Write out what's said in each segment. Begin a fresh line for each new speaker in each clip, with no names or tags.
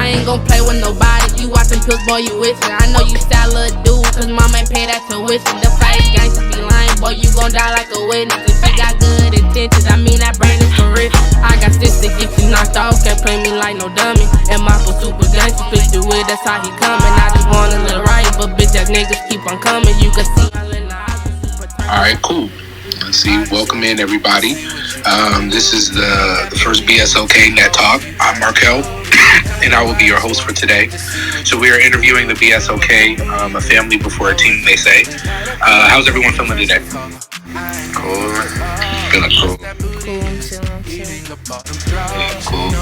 I ain't gon' play with nobody. You watchin' pills, boy, you wishing. I know you style a dude, cause mama ain't pay that tuition. The fight gangsta be lying, boy, you gon' die like a witness. If you got good intentions, I mean that brain is for real. I got sticks to get you knocked off, can't play me like no dummy. And my for super gangsta, switch the way, that's how he coming. I just wanna live right, but bitch, that niggas keep on coming. You can see my little eyes are super tight.
Alright, cool. Let's see. Welcome in, everybody. This is the first BSLK Net Talk. I'm Marc'L, and I will be your host for today. So we are interviewing the BSLK, a family before a team, they say. How's everyone feeling today?
Cool.
Feeling cool. Yeah, cool.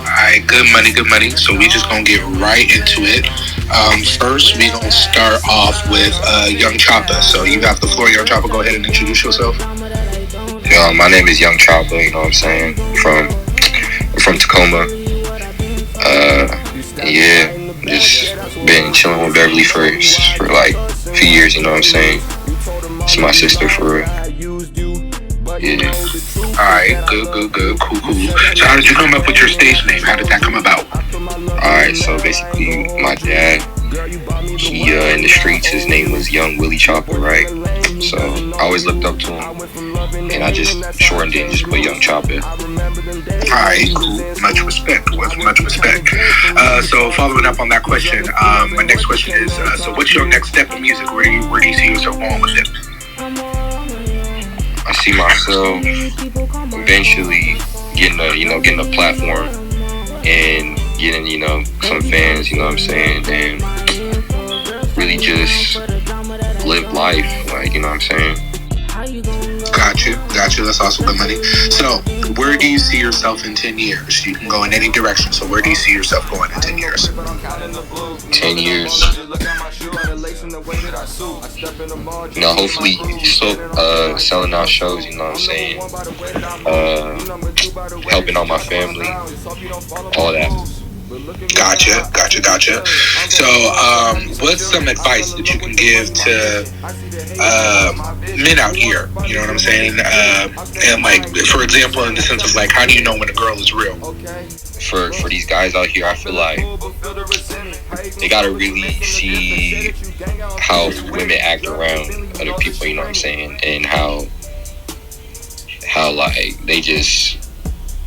Alright, good money. So we just gonna get right into it. First, we gonna start off with Young Choppa. So you have the floor, Young Choppa. Go ahead and introduce yourself.
Yo, my name is Young Choppa, you know what I'm saying? From Tacoma. Yeah, just been chilling with Beverly for like a few years, you know what I'm saying? It's my sister for real. Yeah.
Alright, good, cool. So how did you come up with your stage name? How did that come about?
Alright, so basically my dad, he in the streets, his name was Young Willie Choppa, right? So I always looked up to him, and I just shortened it and just put Young Choppa.
Alright, cool. Much respect. So following up on that question, my next question is, so what's your next step in music? Where do you see yourself going with it?
I see myself eventually getting a platform and getting, some fans, you know what I'm saying, and really just live life, like, you know what I'm saying.
Got you. That's also good money. So, where do you see yourself in 10 years? You can go in any direction. So, where do you see yourself going in 10 years?
10 years. Hopefully, selling out shows, you know what I'm saying? Helping out my family, all that.
Gotcha. So, what's some advice that you can give to men out here? You know what I'm saying? And like, for example, in the sense of like, how do you know when a girl is real?
For these guys out here, I feel like they gotta really see how women act around other people. You know what I'm saying? And how like they just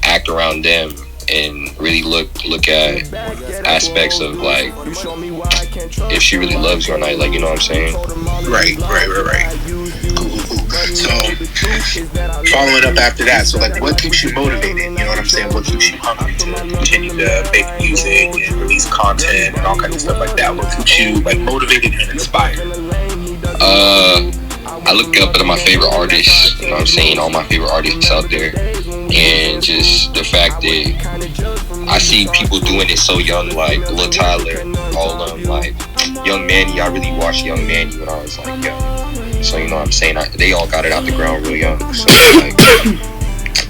act around them. And really look at aspects of like if she really loves you or not, like, you know what I'm saying?
Right. Cool. So following up after that, so like what keeps you motivated? You know what I'm saying? What keeps you hungry to continue to make music and release content and all kinds of stuff like that? What keeps you like motivated and inspired?
I look up at my favorite artists, you know what I'm saying, all my favorite artists out there, and just the fact that I see people doing it so young, like Lil Tyler, all of them, like Young Manny. I really watched Young Manny when I was like young, so you know what I'm saying, they all got it out the ground real young, so like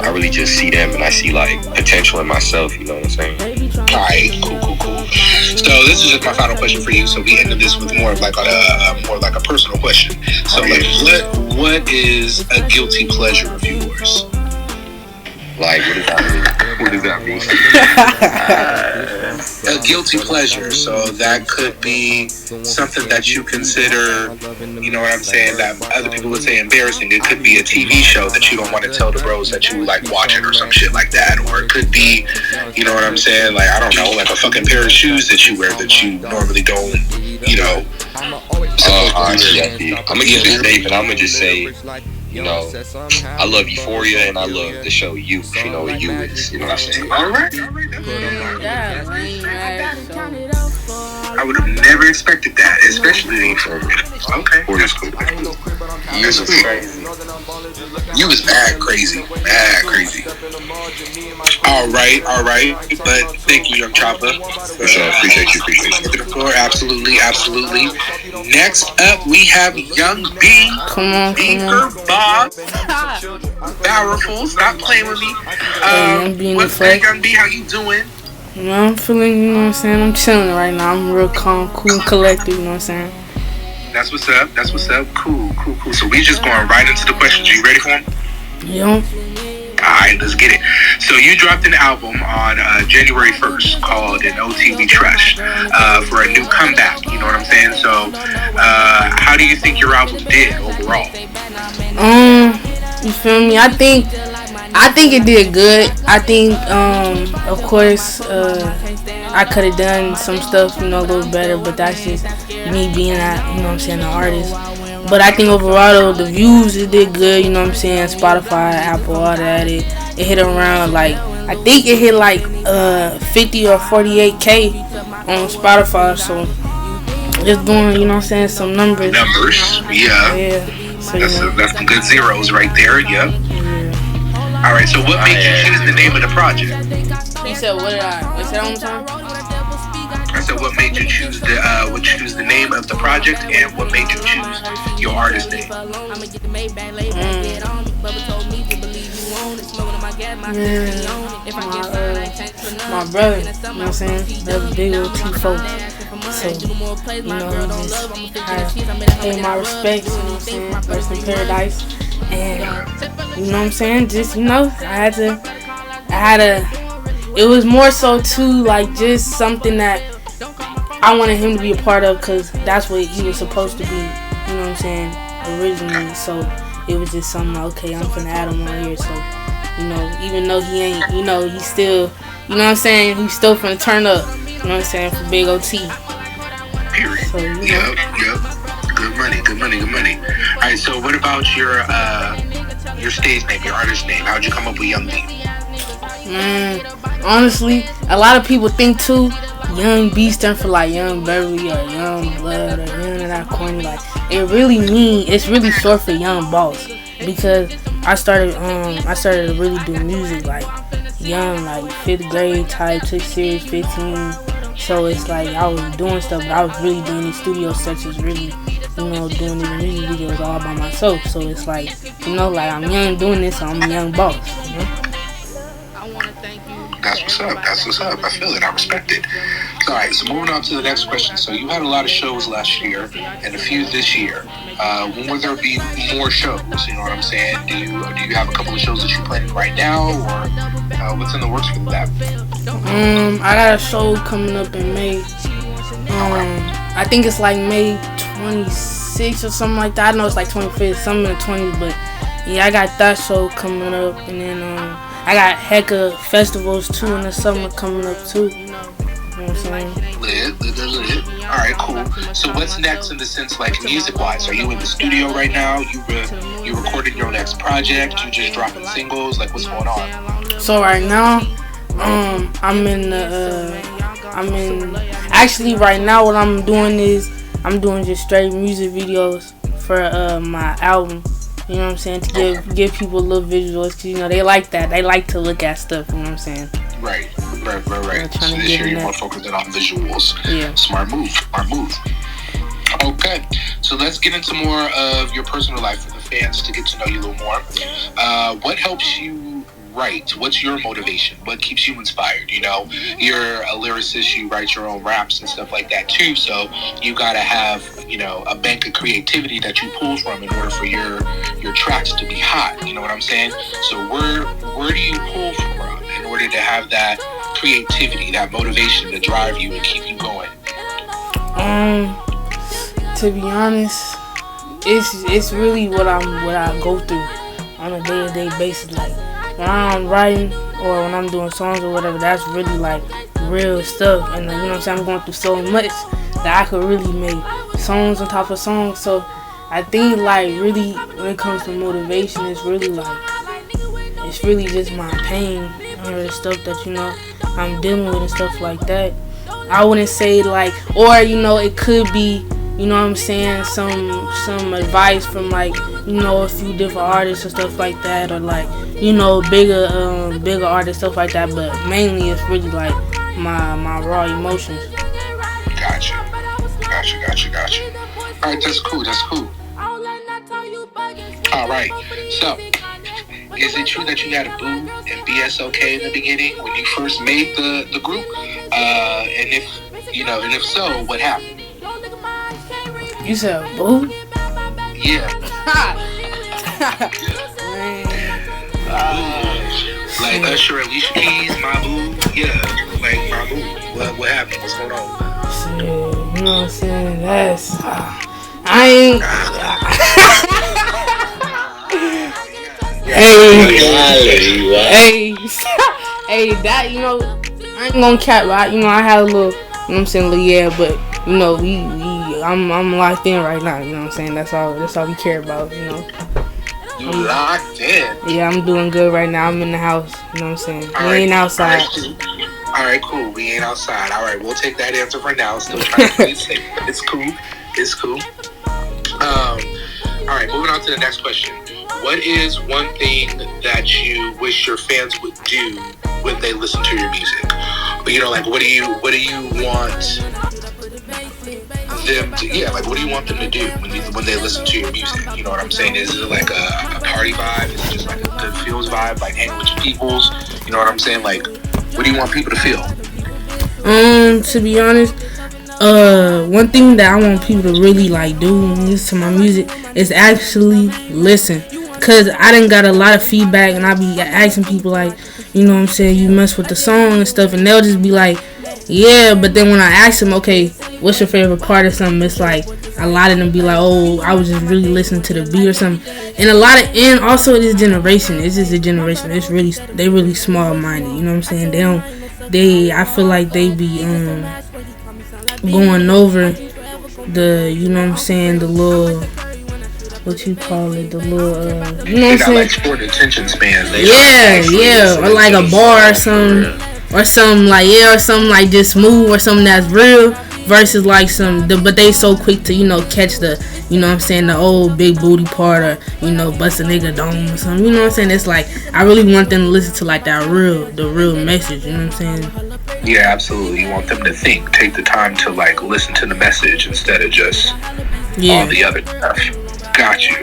I really just see them and I see like potential in myself, you know what I'm saying?
Alright, cool. So this is just my final question for you. So we ended this with more of like a personal question. So like, what is a guilty pleasure of yours?
Like, what does that mean?
A guilty pleasure. So that could be something that you consider, you know what I'm saying, that other people would say embarrassing. It could be a TV show that you don't want to tell the bros that you like watching or some shit like that. Or it could be, you know what I'm saying, like, I don't know, like a fucking pair of shoes that you wear that you normally don't, you know.
I'm gonna get this safe and I'm gonna just say, you know, I love Euphoria and I love the show You. You know what You is. You know what I'm saying?
All right. I would have never expected that, especially. Okay, that's cool.
You was crazy.
You was mad crazy. All right. But thank you, Young Choppa.
For sure. Appreciate you.
To the floor, absolutely. Next up, we have Young B.
Come on.
Bob. Powerful. Stop playing with me. What's up, Young B? How you doing?
You know, I'm feeling, you know what I'm saying, I'm chilling right now. I'm real calm, cool, and collected, you know what I'm saying?
That's what's up. Cool. So we just going right into the questions. Are you ready for them?
Yeah.
Alright. right, let's get it. So you dropped an album on January 1st called "An OTV Trash" for a new comeback. You know what I'm saying? So how do you think your album did overall?
You feel me? I think it did good. I think, of course, I could have done some stuff, a little better, but that's just me being an artist. But I think overall, though, the views, it did good, Spotify, Apple, all that. It hit around, I think it hit 50 or 48K on Spotify, so just doing, some numbers.
Yeah.
Yeah. So,
that's some good zeros right there, yeah. All right, so what made you choose the name of the project?
You said, what did I say that one time?
I said, what made you choose the name of the project, and what made you choose your artist name?
My brother, you know what I'm saying? That was big old T-folk. So, he just pay my respects, you know what I'm saying? Rest in paradise. And, you know what I'm saying? Just, it was more so too, just something that I wanted him to be a part of, because that's what he was supposed to be, you know what I'm saying, originally. So it was just something, okay, I'm finna add him on here. So, even though he ain't, he's still, you know what I'm saying, he's still finna turn up, you know what I'm saying, for Big OT.
Period.
So,
Yep. Good money. All right, so what about your stage name, your artist name? How'd you come up with Young B?
Honestly, a lot of people think too, Young B stands for Young Beverly or Young Blood or Young and that corny. It's really short for Young Boss, because I started to really do music young, 5th grade type, took serious 15. So it's I was doing stuff, but I was really doing these studio sessions, really, doing these music videos all by myself. So it's I'm young doing this, so I'm a young boss,
That's what's up. I feel it. I respect it. All right, so moving on to the next question. So you had a lot of shows last year and a few this year. When will there be more shows? You know what I'm saying? Do you have a couple of shows that you're planning right now, or what's in the works for that?
I got a show coming up in May. I think it's May 26th or something like that. I know it's 25th, something in the 20s, but yeah, I got that show coming up, and then I got hecka festivals too in the summer coming up too. You know what I'm saying?
Lit. All right, cool. So what's next in the sense music-wise? Are you in the studio right now? You recording your next project? You just dropping singles? What's going on?
So right now, actually right now what I'm doing is I'm doing just straight music videos for my album. You know what I'm saying? To give people a little visuals, because they like that. They like to look at stuff. You know what I'm saying?
Right. So this year you're more focused on visuals.
Yeah.
Smart move. Okay, so let's get into more of your personal life for the fans to get to know you a little more. What helps you write? What's your motivation? What keeps you inspired? You're a lyricist. You write your own raps and stuff like that too. So you gotta have a bank of creativity that you pull from in order for your tracks to be hot. You know what I'm saying? So where do you pull from in order to have that creativity, that motivation to drive you and keep you going?
To be honest, it's really what I go through on a day-to-day basis. When I'm writing or when I'm doing songs or whatever, that's really real stuff. And you know what I'm saying, I'm going through so much that I could really make songs on top of songs. So I think really when it comes to motivation, it's really just my pain or the stuff that I'm dealing with and stuff like that. I wouldn't say or it could be, you know what I'm saying, some advice from a few different artists and stuff like that, or bigger artists, stuff like that. But mainly it's really my raw emotions.
Gotcha. All right, that's cool. All right, so is it true that you had a boo in BSLK in the beginning when you first made the group? And if so, what happened?
You said boo?
Yeah. Like Usher, Alicia Keys, my boo. Yeah, like my boo. What happened? What's going on?
Shit, you know what I'm saying? That's I ain't. Hey, that I ain't gonna cap. I had a little, I had a little, yeah, but I'm locked in right now. You know what I'm saying? That's all we care about.
You locked in?
Yeah, I'm doing good right now. I'm in the house. You know what I'm saying?
We
ain't outside.
All right, cool. We ain't outside. All right, we'll take that answer for now. Still trying to play it safe. It's cool. All right, moving on to the next question. What is one thing that you wish your fans would do when they listen to your music? Like what do you want them to? Yeah, like what do you want them to do when they listen to your music? You know what I'm saying? Is it like a party vibe? Is it just like a good feels vibe, like hanging with your peoples? You know what I'm saying? Like, what do you want people to feel?
To be honest, one thing that I want people to really like do when they listen to my music is actually listen. Cause I done got a lot of feedback and I be asking people like, you know what I'm saying, you mess with the song and stuff, and they'll just be like, yeah, but then when I ask them, okay, what's your favorite part or something, it's like a lot of them be like, oh, I was just really listening to the beat or something. And also this generation, it's just a generation, they really small minded, you know what I'm saying? I feel like they be going over the, you know what I'm saying, the little, what you call it, the little, you know what I'm saying?
Like short attention spans.
Yeah, or like a bar or something like, or something like just smooth or something that's real versus like but they so quick to, catch the, you know what I'm saying, the old big booty part or, bust a nigga dome or something, you know what I'm saying? It's like, I really want them to listen to like the real message, you know what I'm saying?
Yeah, absolutely. You want them to think, take the time to like listen to the message instead of just all the other stuff. Got you.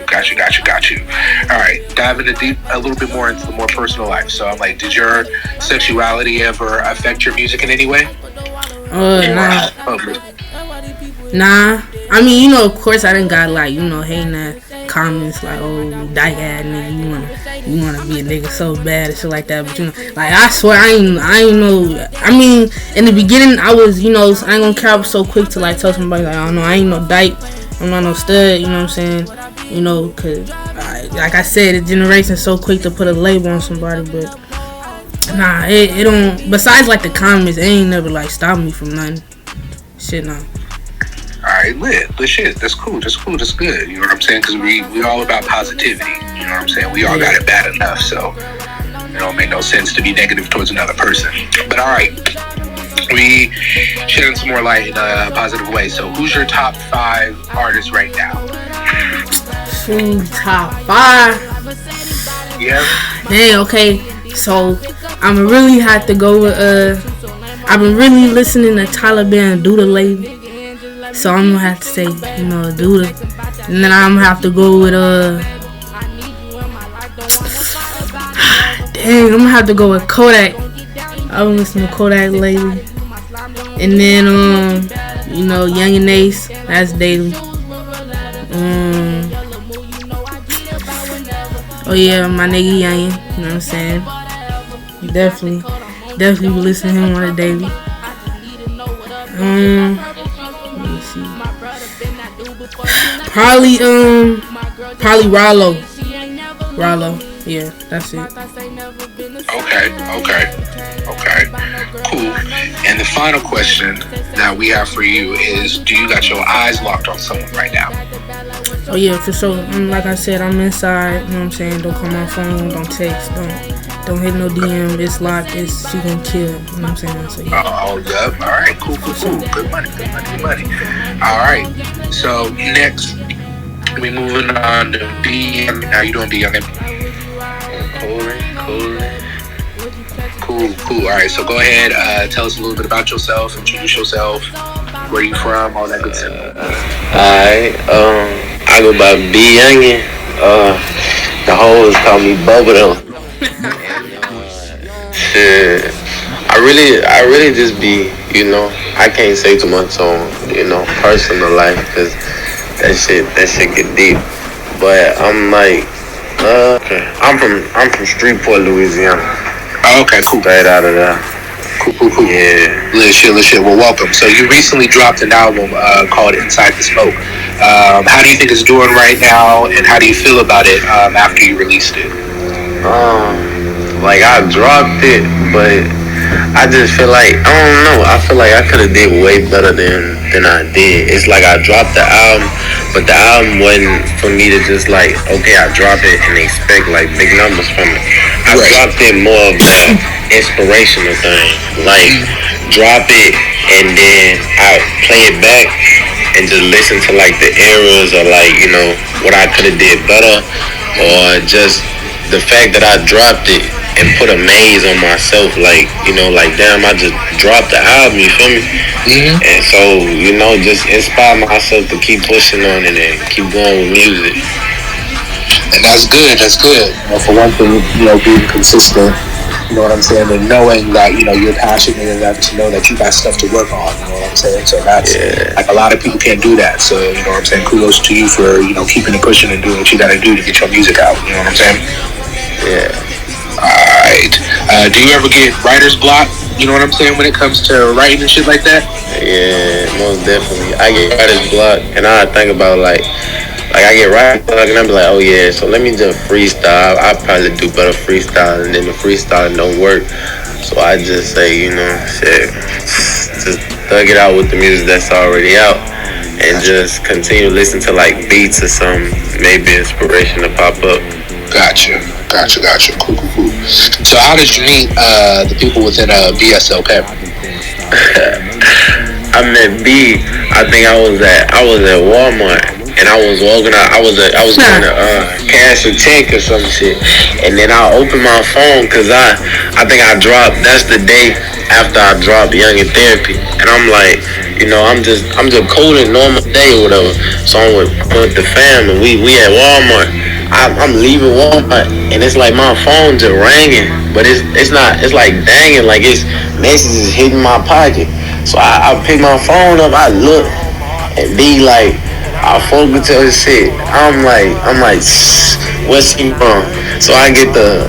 All right, diving a little bit more into the more personal life. So I'm like, did your sexuality ever affect your music in any way?
Nah. I mean, of course I done got like, hating that comments like, oh, dyke ass nigga, you wanna be a nigga so bad and shit like that. But like I swear I ain't know. I mean, in the beginning I was, I ain't gonna care. I was so quick to like tell somebody like, I don't know, I ain't no dyke. I'm not no stud, you know what I'm saying? Cause like I said, the generation's so quick to put a label on somebody, but nah, it don't. Besides like the comments, it ain't never like stopped me from nothing. Shit, nah.
Alright, lit shit. That's cool. That's good. You know what I'm saying? Cause we all about positivity. You know what I'm saying? We all got it bad enough, so it don't make no sense to be negative towards another person. But alright. We shedding some more light in a positive way. So, who's your top 5 artists right now?
Top 5?
Yeah.
Dang, okay. So, I'm really have to go with, I've been really listening to Taliban Duda lately. So, I'm gonna have to say, Duda. And then I'm gonna have to go with, dang, I'm gonna have to go with Kodak. I've been listening to Kodak lately. And then, Young and Ace, that's daily. Oh yeah, my nigga Young, you know what I'm saying? Definitely be listening to him on a daily. Let me see. Probably Rollo. Yeah, that's it.
Okay. Cool. And the final question that we have for you is, do you got your eyes locked on someone right now?
Oh yeah, for sure. Like I said, I'm inside, you know what I'm saying? Don't call my phone, don't text, don't hit no DM, it's locked, she gonna kill, you know what I'm saying? So, yeah.
Oh, yep. Alright, cool. Good money. Alright. So next we moving on to B. How you doing, B? Cool. Alright, so go ahead, tell us a little bit about yourself, introduce yourself, where you from, all that good stuff.
Alright, I go by B Youngin. The hoes call me Bubba. Shit, I really just be, I can't say too much on, personal life, cause that shit get deep. But I'm like, I'm from Streetport, Louisiana.
Oh, okay, cool.
Straight out of there.
Cool.
Yeah.
Little shit. Well, welcome. So you recently dropped an album called Inside the Smoke. How do you think it's doing right now, and how do you feel about it after you released it?
Like I dropped it, but I just feel like I don't know. I feel like I could have did way better than I did. It's like I dropped the album, but the album wasn't for me to just like okay, I drop it and expect like big numbers from it. I dropped it more of an inspirational thing. Like drop it and then I play it back and just listen to like the errors or like what I could have did better or just the fact that I dropped it and put a maze on myself, like like damn, I just dropped the album. You feel me?
Mm-hmm.
And so just inspire myself to keep pushing on it and keep going with music.
And that's good. For one thing, being consistent. You know what I'm saying? And knowing that, you're passionate enough to know that you got stuff to work on. You know what I'm saying? So that's, like, a lot of people can't do that. So, you know what I'm saying? Kudos to you for, keeping it pushing and doing what you got to do to get your music out. You know what I'm saying?
Yeah.
Alright. Do you ever get writer's block? You know what I'm saying? When it comes to writing and shit like that?
Yeah, most definitely. I get writer's block and I think about like I get writer's block and I be like, oh yeah, so let me just freestyle. I probably do better freestyle and then the freestyle don't work. So I just say, shit, just thug it out with the music that's already out and just continue to listen to like beats or some maybe inspiration to pop up.
Gotcha. Cool. So how did you meet the people within BSLK?
I met B. I think I was at Walmart and I was walking out. I was going to cash a check or some shit, and then I opened my phone because I think I dropped. That's the day after I dropped Young in Therapy, and I'm like, I'm just cooling normal day or whatever. So I'm with the fam and we at Walmart. I'm leaving Walmart and it's like my phone just ringing, but it's not. It's like danging, like it's messages hitting my pocket. So I pick my phone up, I look, and be like, I focus to his shit. I'm like, what's he from? So I get the,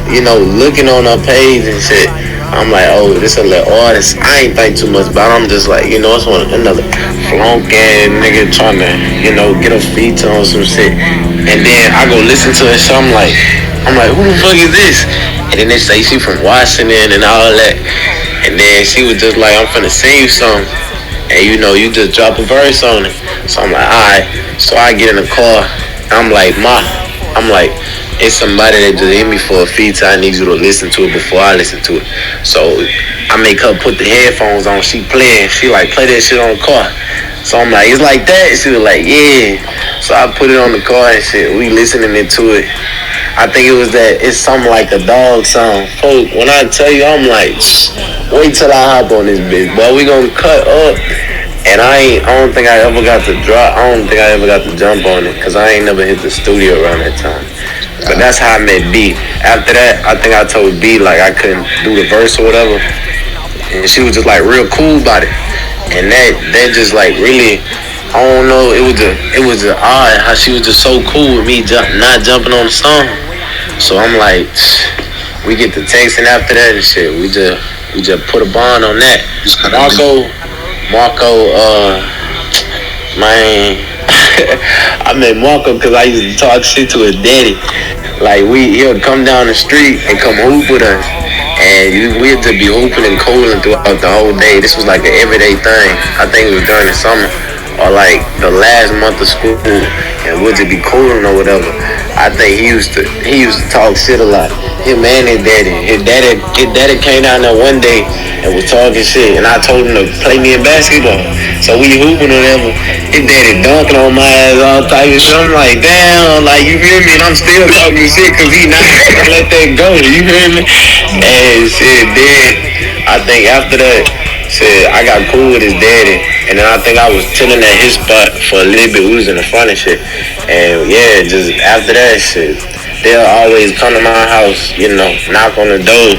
looking on her page and shit. I'm like, oh, this a little artist. I ain't think too much about it. I'm just like, it's another flunk ass nigga trying to, get a feet on some shit. And then I go listen to it, so I'm like, who the fuck is this? And then they say she from Washington and all that. And then she was just like, I'm finna sing you something. And you just drop a verse on it. So I'm like, alright. So I get in the car. I'm like, it's somebody that just hit me for a feature. I need you to listen to it before I listen to it. So I make her put the headphones on. She playing. She like, play that shit on the car. So I'm like, it's like that? She was like, yeah. So I put it on the car and shit. We listening to it. I think it was that it's something like a dog song. Folk, when I tell you, I'm like, wait till I hop on this bitch. But we gonna cut up. And I don't think I ever got to drop. I don't think I ever got to jump on it because I ain't never hit the studio around that time. But that's how I met B. After that, I think I told B like I couldn't do the verse or whatever, and she was just like real cool about it. And that just like really, I don't know. It was just odd how she was just so cool with me not jumping on the song. So I'm like, we get the texting after that and shit. We just put a bond on that. Marc'L, man, I met Marc'L because I used to talk shit to his daddy. Like he'll come down the street and come hoop with us, and we'd just be hooping and cooling throughout the whole day. This was like an everyday thing. I think it was during the summer or like the last month of school, and we'd just be cooling or whatever. I think he used to talk shit a lot. Him and his daddy came down there one day and was talking shit, and I told him to play me in basketball. So we hooping or whatever. His daddy dunking on my ass all type of shit. I'm like, damn, like you feel me? And I'm still talking shit because he not gonna let that go. You feel me? And shit, then I think after that, shit, I got cool with his daddy, and then I think I was chilling at his spot for a little bit. We was in the front and shit, and yeah, just after that shit, they'll always come to my house, knock on the door,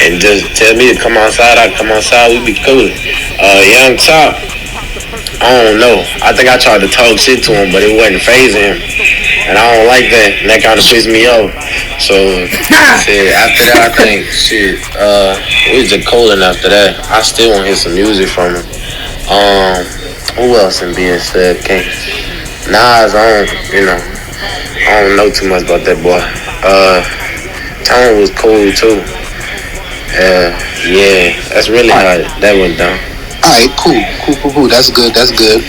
and just tell me to come outside. I come outside, we be cool. Young Chop, I don't know. I think I tried to talk shit to him, but it wasn't phasing him. and I don't like that. And that kind of pissed me off. So shit. After that, I think shit. It was just Colin. After that, I still want to hear some music from him. Um, who else in BSLK? Nas, I don't know too much about that boy. Tone was cool too. Yeah, that's really
All
how
right.
that went down.
All right, cool. That's good. That's good.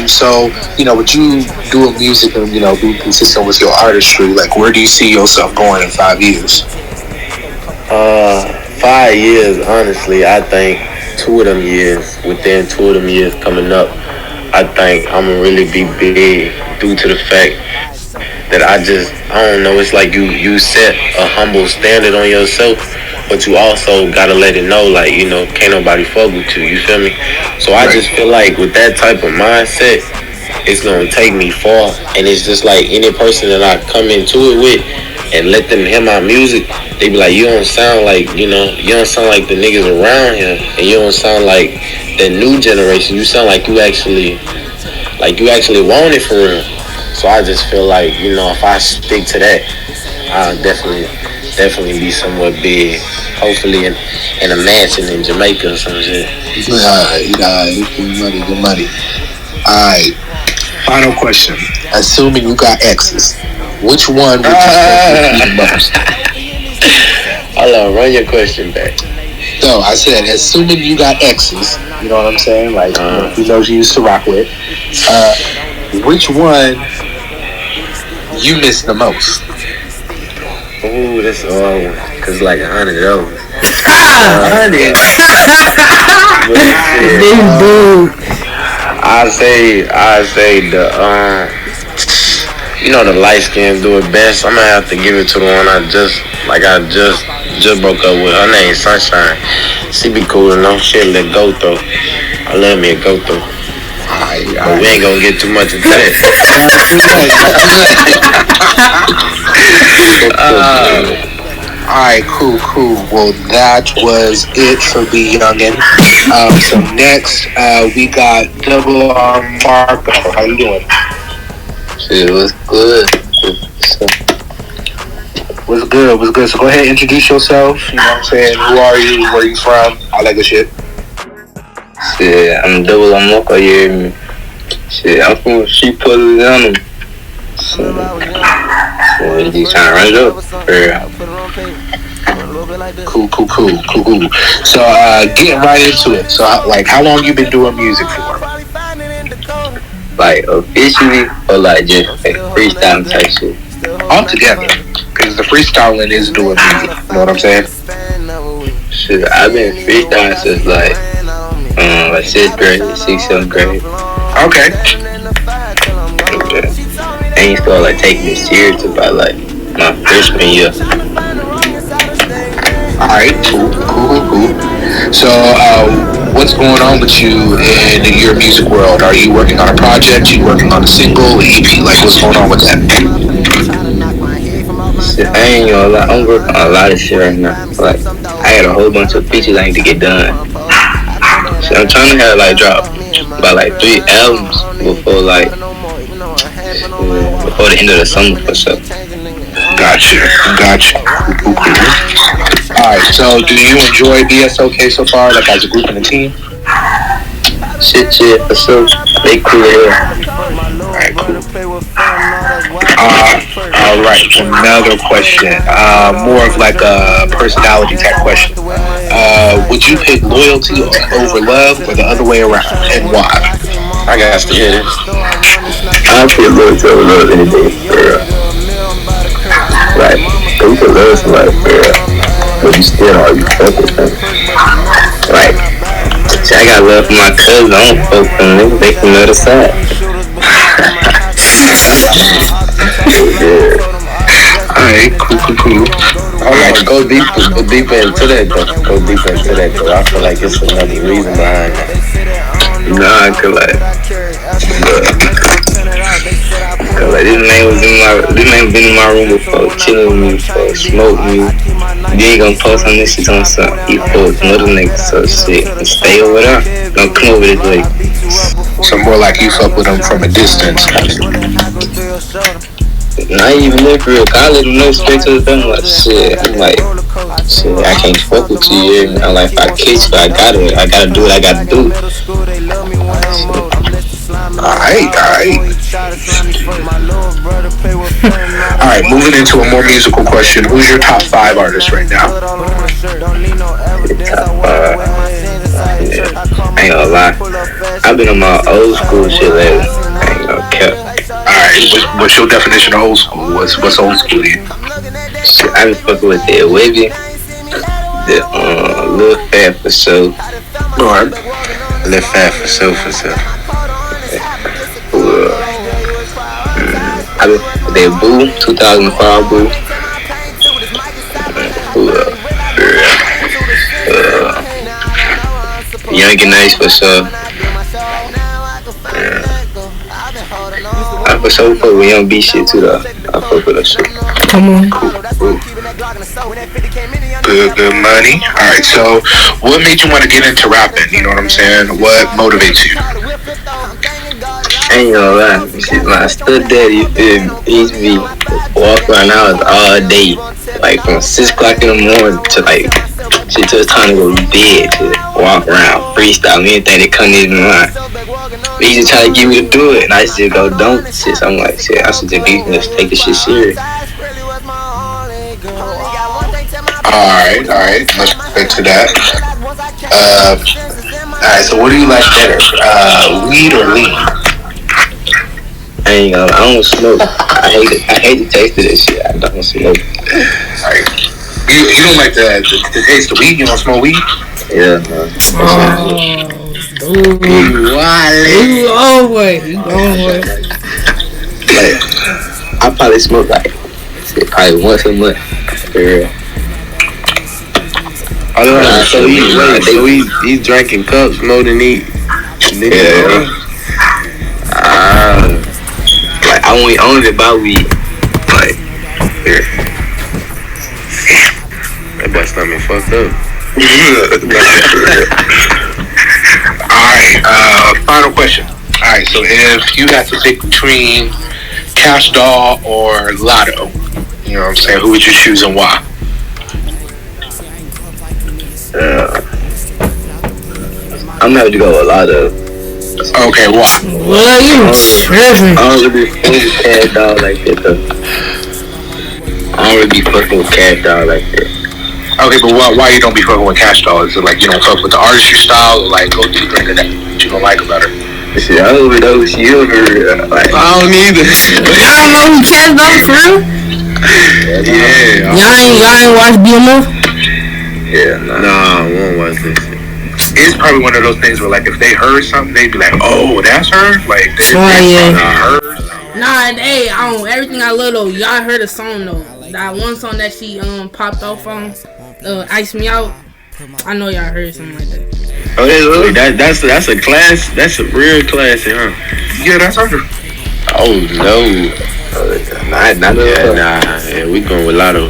So would you do a music and be consistent with your artistry? Like, where do you see yourself going in 5 years?
5 years, honestly, I think within 2 of them years coming up, I think I'm gonna really be big due to the fact that I don't know, it's like you set a humble standard on yourself, but you also gotta let it know, like, can't nobody fuck with you, you feel me? So I
Right.
just feel like with that type of mindset, it's gonna take me far. And it's just like any person that I come into it with and let them hear my music, they be like, you don't sound like, you don't sound like the niggas around here, and you don't sound like the new generation. You sound like you actually want it for real. So I just feel like, if I stick to that, I'll definitely be somewhat big. Hopefully in a mansion in Jamaica or some shit.
Good money. All right. Final question. Assuming you got exes, which one would you spend with you the most?
Hold on, run your question back.
So I said, assuming you got exes, you know what I'm saying? Like, knows you used to rock with. Which one you miss the most?
Ooh, that's a hard one. Cause like 100 of those. I say the light skin do it best. I'm gonna have to give it to the one I just broke up with. Her name Sunshine. She be cool enough. She'll let go through. I love me a go through. But we ain't gonna get too much into that.
Alright, cool. Well, that was it for the youngin. So next, we got Double R Marc'L. How you doing?
Shit was good.
What's good? So go ahead, introduce yourself. You know what I'm saying? Who are you? Where you from? All that good shit.
Shit, I'm Double R Marc'L, you hear me? Shit, I'm from Sheeport, Louisiana. So he's trying to run it up.
Cool. So getting right into it. So how long you been doing music for?
Like officially or like just like freestyle type shit?
All together. Because the freestyling is doing music. You know what I'm saying?
Shit, I've been freestyling since like 6th grade, 6th, 7th grade.
Okay.
I ain't started like taking it serious about like my freshman year.
Alright, cool. So, what's going on with you in your music world? Are you working on a project? You working on a single, EP? Like, what's going on with that?
Shit, I ain't gonna lie, I'm working on a lot of shit right now. Like, I got a whole bunch of features I need to get done. Shit, I'm trying to have like drop about like 3 albums before the end of the summer for sure.
Gotcha. Cool. Alright, so do you enjoy BSLK so far, like as a group and a team?
Shit, for sure. They cool here.
Alright, cool. Alright, another question. More of like a personality type question. Would you pick loyalty over love or the other way around, and why?
I got to hear this.
I feel loyalty over love any day, for real. Like, you can love somebody for real, but you still are you fuck with them. Like, see, I got love for my cousin, I don't fuck with them, they from the other side.
Yeah. Alright, cool.
Alright, go deeper into that though. I feel like it's another reason behind that.
Nah, cause this man been in my room before, chilling with me before, smoke me. You ain't gonna post on this shit on something. He post another nigga, so shit. Stay over there. Don't come over this way.
So more like you fuck with them from a distance, kind of.
not even look real college, no straight to the thing. I'm like, shit, I can't fuck with you here. I'm like, if I catch you, I gotta do what I gotta do.
Alright. Alright, moving into a more musical question. Who's your top 5 artists right now?
Top 5. I ain't gonna lie. I've been on my old school shit lately. I ain't gonna cap.
Alright, what's your definition of old school? What's old school to you?
Shit, I been fucking with the Wavy, the Lil Fat for sure.
Alright.
Lil Fat for sure.
I been that Boo, 2005 Boo. Young and Nice for sure. I for sure fuck with Young B shit too though. I fuck with that shit.
Come on.
Cool. Good money. Alright, so what made you want to get into rapping? You know what I'm saying? What motivates you?
I ain't gonna lie. Shit, my stepdad, you feel me? He used to be walk around the house all day. Like from 6 o'clock in the morning to like shit till it's time to go to bed, to walk around, freestyle, anything that come in mind. He used to try to get me to do it, and I used to go don't shit. So I'm like, shit, I should just take this shit serious.
Alright. Let's get to that. Alright, so what do you like better? Weed or lean?
I don't smoke. I hate the taste of this shit. I don't smoke.
Alright. You don't like the taste of weed? You don't smoke weed?
Yeah, man.
You always.
Like, I probably smoke like probably once a month. For real.
So he's drinking cups more than he.
Yeah. Like I only buy weed. Like, here.
That boy stomach fucked up.
Alright, final question. Alright, so if you had to pick between Cash Doll or Lotto, you know what I'm saying, who would you choose and why?
I'm gonna have to go with Lotto.
Okay, why?
Well, you tripping.
I don't really be fucking with Cash Doll like that though. I don't really be fucking with Cash Doll like that.
Okay, but why you don't be fucking with Cash Doll? Is it like you don't fuck with the artistry style, or like go deeper into that? What you don't like about her?
Shit, I don't even know who she is for real. Like,
I don't either.
Y'all don't know who Cash Doll for real?
Yeah.
Y'all ain't watch BMO?
Yeah,
Nah, I won't watch this shit.
It's probably one of those things where like if they heard something, they'd be like, "Oh, that's her." Like they
yeah.
heard.
Nah, hey, everything I love though. Y'all heard a song though. That one song that she popped off on, "Ice Me Out." I know y'all heard something like that.
Oh, that's a class. That's a real classic, huh?
Yeah, that's her.
Oh no. Yeah, we going with Lotto.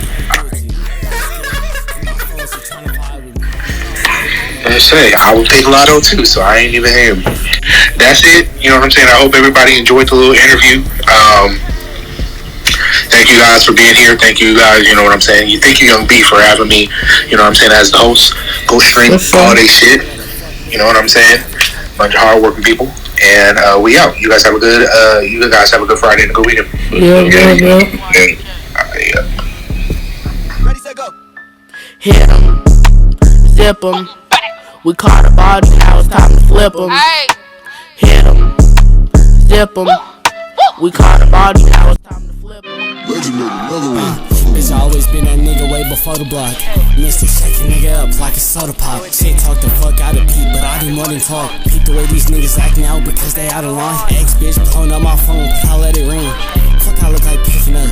I say I would pick Lotto too, so I ain't even him. That's it. You know what I'm saying? I hope everybody enjoyed the little interview. Thank you guys for being here. Thank you guys, you know what I'm saying? Thank you, Young B, for having me, you know what I'm saying, as the host. Go stream all day shit. You know what I'm saying? Bunch of hard-working people. And we out. You guys have a good Friday and a good weekend.
Yeah.
Ready, set, go. Hit 'em, zip 'em. We caught a body, now it's time to flip 'em. Hit 'em, zip 'em. We caught a body, now it's time to flip 'em.
Bitch, I always been that nigga way before the block. Mystic, shake a nigga up like a soda pop. Shit, talk the fuck out of Pete, but I do more than talk. Peep the way these niggas acting out because they out of line. Ex bitch pulling up my phone, I let it ring. Fuck, I look like picking up.